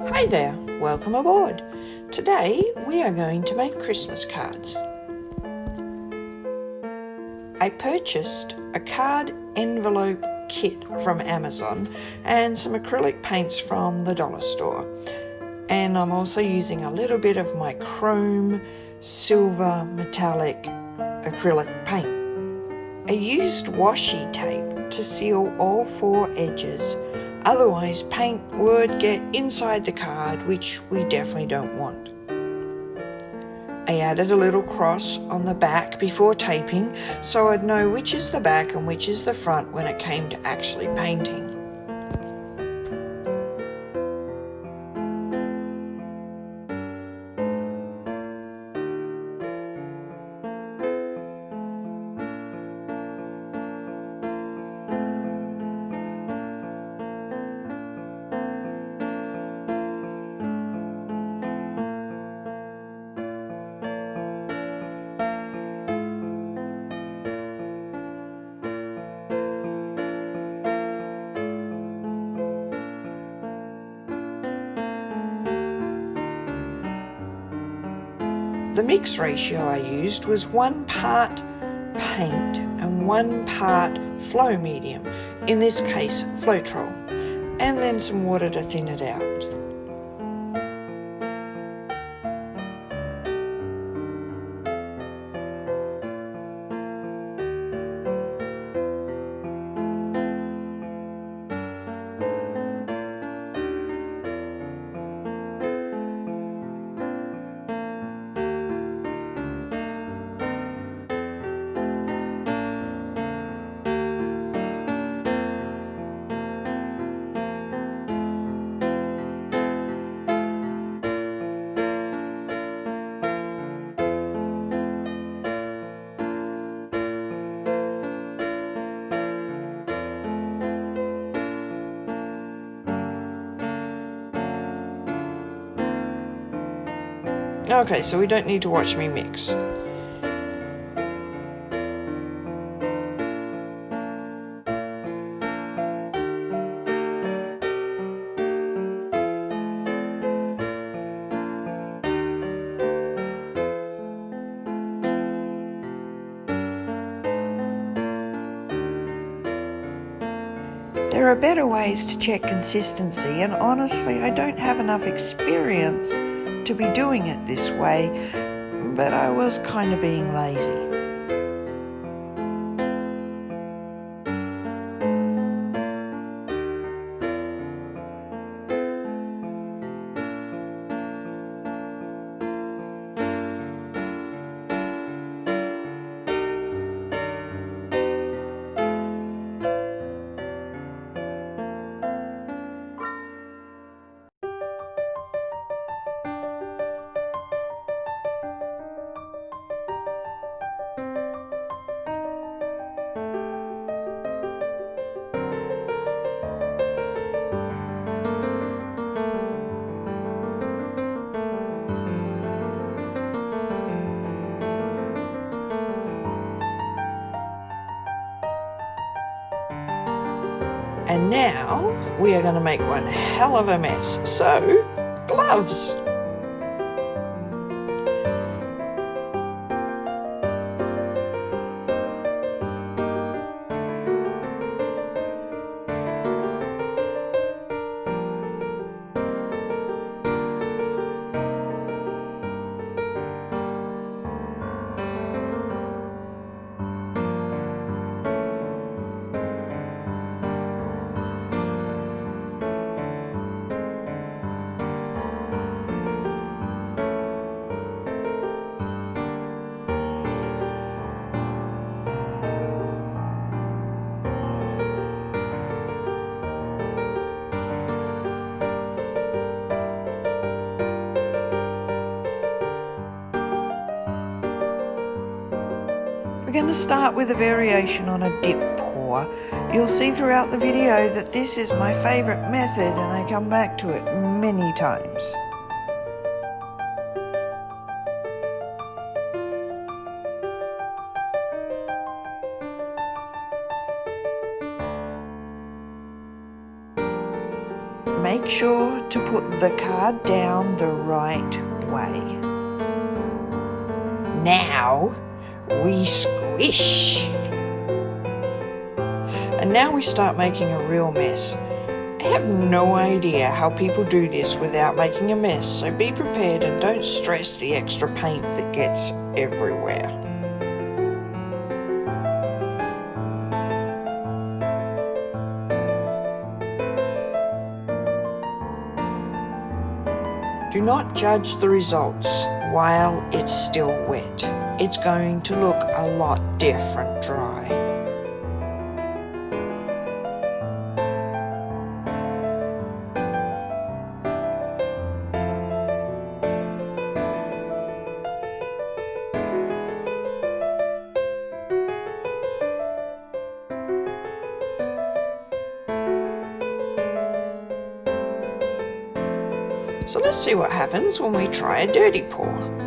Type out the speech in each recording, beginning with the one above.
Hi there, welcome aboard. Today we are going to make Christmas cards. I purchased a card envelope kit from Amazon and some acrylic paints from the dollar store. And I'm also using a little bit of my chrome, silver, metallic acrylic paint. I used washi tape to seal all four edges. Otherwise, paint would get inside the card, which we definitely don't want. I added a little cross on the back before taping, so I'd know which is the back and which is the front when it came to actually painting. The mix ratio I used was 1 part paint and 1 part flow medium, in this case Floetrol, and then some water to thin it out. Okay, so we don't need to watch me mix. There are better ways to check consistency, and honestly, I don't have enough experience to be doing it this way, but I was kind of being lazy. And now we are going to make one hell of a mess. So, gloves. We're going to start with a variation on a dip pour. You'll see throughout the video that this is my favourite method and I come back to it many times. Make sure to put the card down the right way. Now we squish. And now we start making a real mess. I have no idea how people do this without making a mess, so be prepared and don't stress the extra paint that gets everywhere. Do not judge the results while it's still wet. It's going to look a lot different dry. So let's see what happens when we try a dirty pour.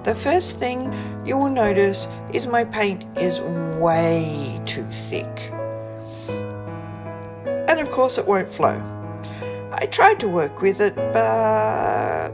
The first thing you will notice is my paint is way too thick. And of course it won't flow. I tried to work with it, but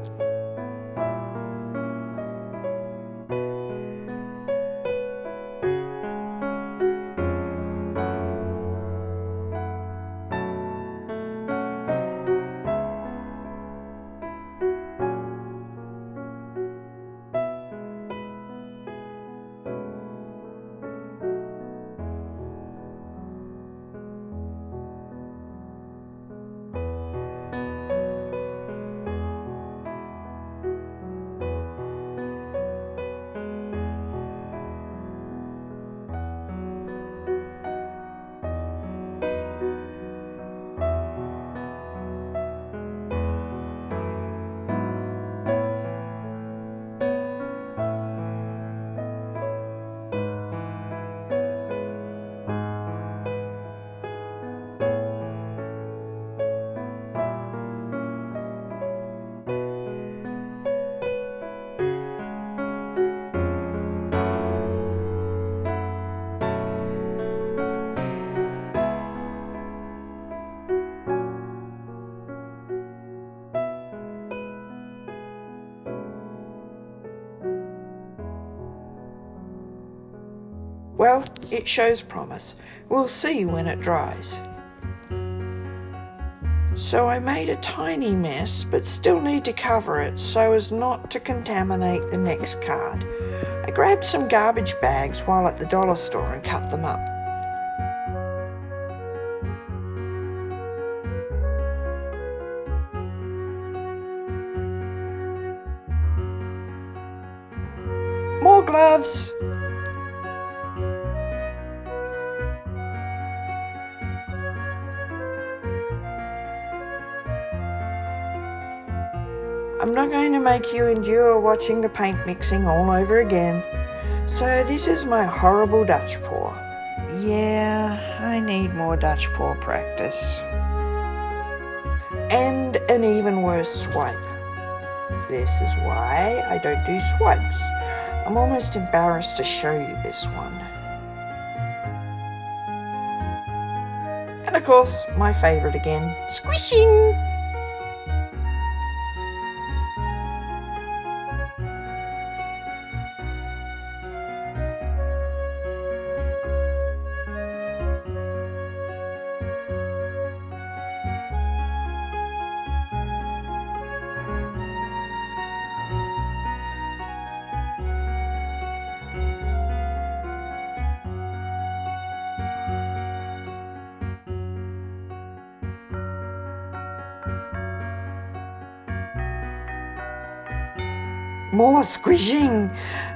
well, it shows promise. We'll see when it dries. So I made a tiny mess, but still need to cover it so as not to contaminate the next card. I grabbed some garbage bags while at the dollar store and cut them up. More gloves. I'm not going to make you endure watching the paint mixing all over again. So this is my horrible Dutch pour. Yeah, I need more Dutch pour practice. And an even worse swipe. This is why I don't do swipes. I'm almost embarrassed to show you this one. And of course, my favourite again, squishing! More squishing,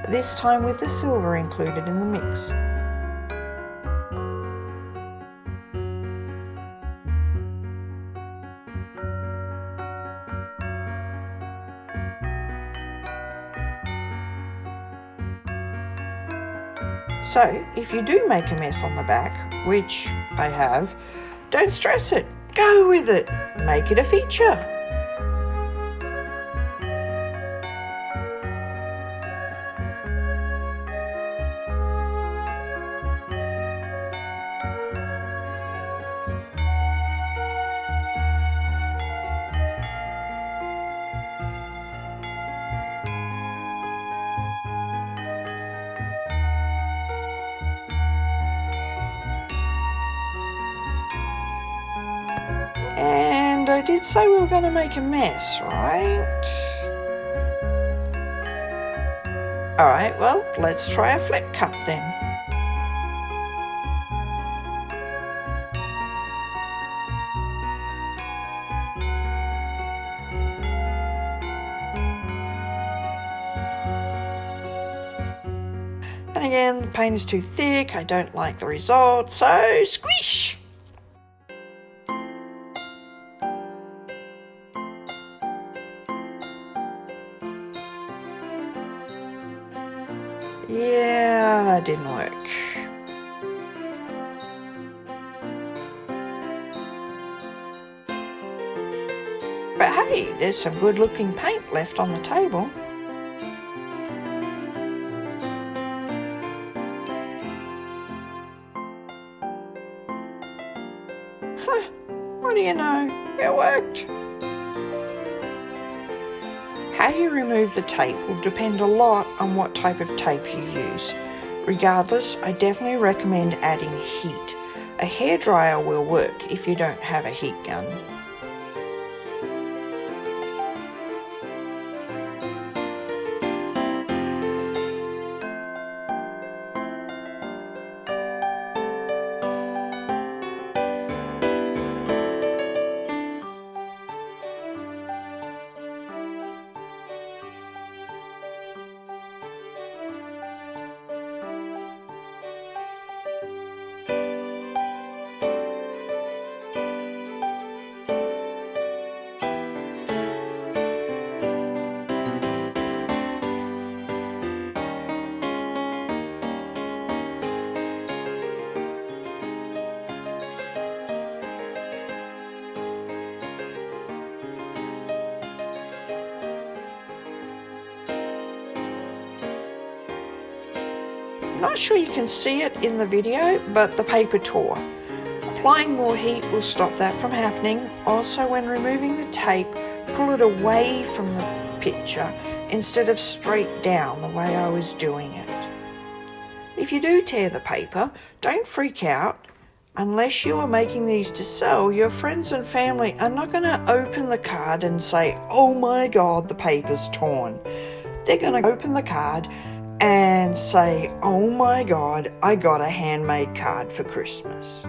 this time with the silver included in the mix. So, if you do make a mess on the back, which I have, don't stress it. Go with it. Make it a feature. And I did say we were going to make a mess, right? Alright, well, let's try a flip cup then. And again, the paint is too thick, I don't like the result, so squish! Yeah, that didn't work. But hey, there's some good looking paint left on the table. Huh, what do you know? It worked. How you remove the tape will depend a lot on what type of tape you use. Regardless, I definitely recommend adding heat. A hairdryer will work if you don't have a heat gun. Not sure you can see it in the video, but the paper tore. Applying more heat will stop that from happening. Also, when removing the tape, pull it away from the picture instead of straight down the way I was doing it. If you do tear the paper, don't freak out. Unless you are making these to sell, your friends and family are not going to open the card and say, "Oh my God, the paper's torn." They're going to open the card and say, "Oh my God, I got a handmade card for Christmas."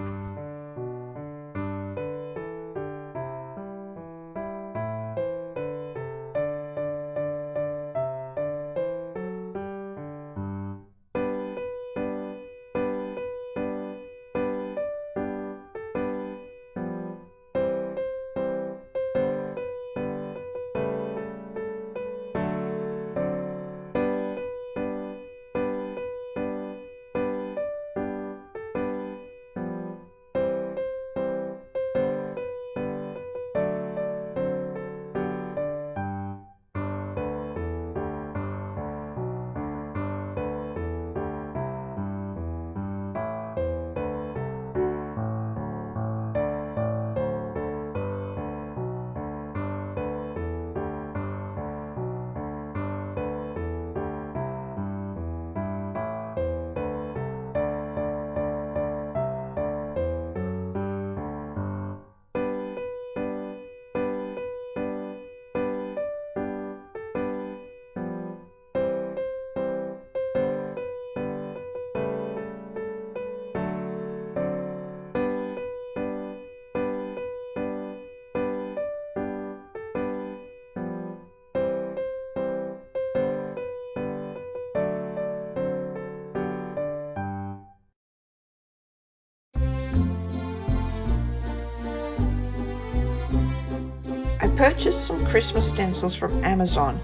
purchased some Christmas stencils from Amazon.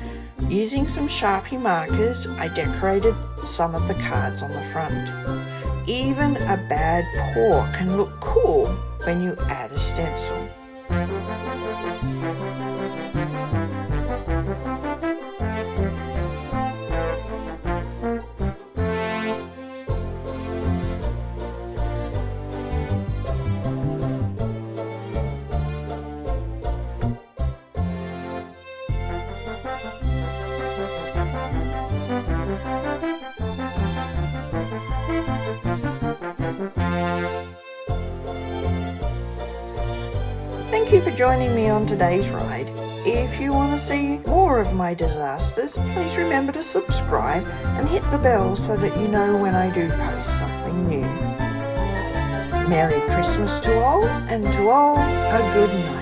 Using some Sharpie markers, I decorated some of the cards on the front. Even a bad paw can look cool when you add a stencil. Thank you for joining me on today's ride. If you want to see more of my disasters, please remember to subscribe and hit the bell so that you know when I do post something new. Merry Christmas to all, and to all a good night.